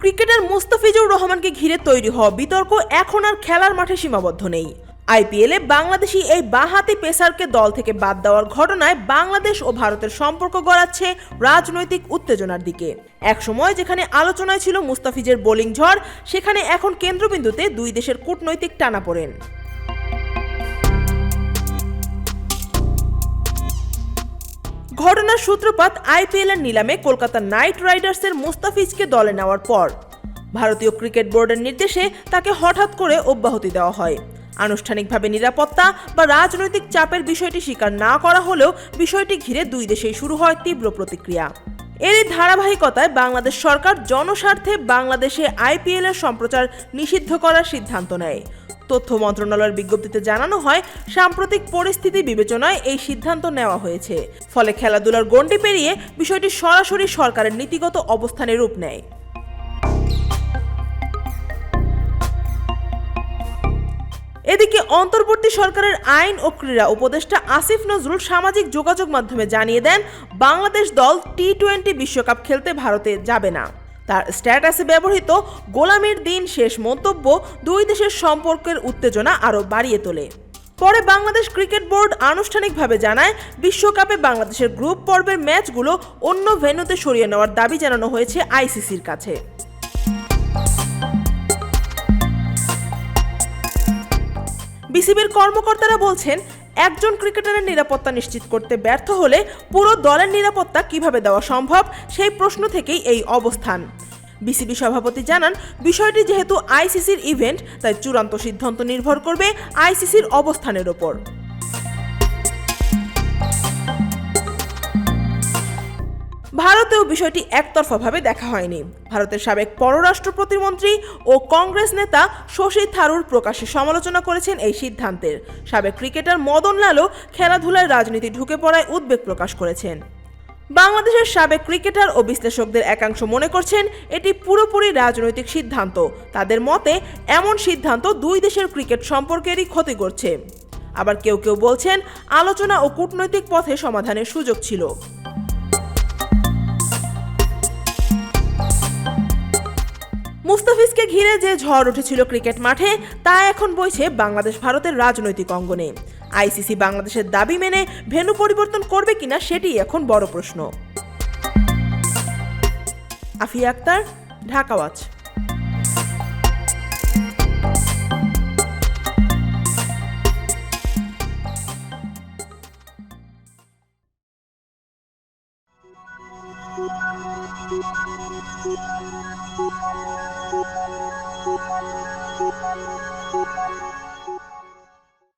Cricketer Mustafizur রহমানকে ঘিরে তৈরি হওয়া বিতর্ক এখন আর খেলার মাঠে সীমাবদ্ধ নেই। আইপিএলে বাংলাদেশি এই বাঁহাতি পেসারকে দল থেকে বাদ দেওয়ার ঘটনায় বাংলাদেশ ও ভারতের সম্পর্ক গড়াচ্ছে রাজনৈতিক উত্তেজনার দিকে। একসময় যেখানে আলোচনায় ছিল মুস্তাফিজের বোলিং ঝড়, সেখানে এখন কেন্দ্রবিন্দুতে দুই দেশের কূটনৈতিক টানাপোড়েন। ঘটনার সূত্রপাত আইপিএলের নিলামে কলকাতা নাইট রাইডার্সের মুস্তাফিজকে দলে নেওয়ার পর ভারতীয় ক্রিকেট বোর্ডের নির্দেশে তাকে হঠাৎ করে অব্যাহতি দেওয়া হয়। আনুষ্ঠানিকভাবে নিরাপত্তা বা রাজনৈতিক চাপের বিষয়টি স্বীকার না করা হলেও বিষয়টি ঘিরে দুই দেশেই শুরু হয় তীব্র প্রতিক্রিয়া। এরই ধারাবাহিকতায় বাংলাদেশ সরকার জনস্বার্থে বাংলাদেশে আইপিএল এর সম্প্রচার নিষিদ্ধ করার সিদ্ধান্ত নেয়। তথ্য মন্ত্রণালয়ের বিজ্ঞপ্তিতে জানানো হয়, সাম্প্রতিক পরিস্থিতি বিবেচনায় এই সিদ্ধান্ত নেওয়া হয়েছে। ফলে খেলাধুলার গণ্ডি পেরিয়ে বিষয়টি সরাসরি সরকারের নীতিগত অবস্থানে রূপ নেয়। এদিকে অন্তর্বর্তী সরকারের আইন ও ক্রীড়া উপদেষ্টা আসিফ নজরুল সামাজিক যোগাযোগ মাধ্যমে জানিয়ে দেন, বাংলাদেশ দল টি-20 বিশ্বকাপ খেলতে ভারতে যাবে না। তার স্ট্যাটাসে ব্যবহৃত গোলামির দিন শেষ মন্তব্য দুই দেশের সম্পর্কের উত্তেজনা আরও বাড়িয়ে তোলে। পরে বাংলাদেশ ক্রিকেট বোর্ড আনুষ্ঠানিকভাবে জানায়, বিশ্বকাপে বাংলাদেশের গ্রুপ পর্বের ম্যাচগুলো অন্য ভেন্যুতে সরিয়ে নেওয়ার দাবি জানানো হয়েছে আইসিসির কাছে। বিসিবির কর্মকর্তারা বলছেন, একজন ক্রিকেটারের নিরাপত্তা নিশ্চিত করতে ব্যর্থ হলে পুরো দলের নিরাপত্তা কিভাবে দেওয়া সম্ভব, সেই প্রশ্ন থেকেই এই অবস্থান। বিসিবি সভাপতি জানান, বিষয়টি যেহেতু আইসিসির ইভেন্ট, তাই চূড়ান্ত সিদ্ধান্ত নির্ভর করবে আইসিসির অবস্থানের ওপর। ভারতেও বিষয়টি একতরফাভাবে দেখা হয়নি। ভারতের সাবেক পররাষ্ট্র প্রতিমন্ত্রী ও কংগ্রেস নেতা শশী থারুর প্রকাশ্যে সমালোচনা করেছেন এই সিদ্ধান্তের। সাবেক ক্রিকেটার মদন লালও খেলাধুলায় রাজনীতি ঢুকে পড়ায় উদ্বেগ প্রকাশ করেছেন। বাংলাদেশের সাবেক ক্রিকেটার ও বিশ্লেষকদের একাংশ মনে করছেন, এটি পুরোপুরি রাজনৈতিক সিদ্ধান্ত। তাদের মতে এমন সিদ্ধান্ত দুই দেশের ক্রিকেট সম্পর্কেরই ক্ষতি করছে। আবার কেউ কেউ বলছেন, আলোচনা ও কূটনৈতিক পথে সমাধানের সুযোগ ছিল। মুস্তাফিজকে ঘিরে যে ঝড় উঠেছিল ক্রিকেট মাঠে, তা এখন বইছে বাংলাদেশ ভারতের রাজনৈতিক অঙ্গনে। আইসিসি বাংলাদেশের দাবি মেনে ভেন্যু পরিবর্তন করবে কিনা সেটিই এখন বড় প্রশ্ন। Afia Akter, Dhaka watch. Thank you.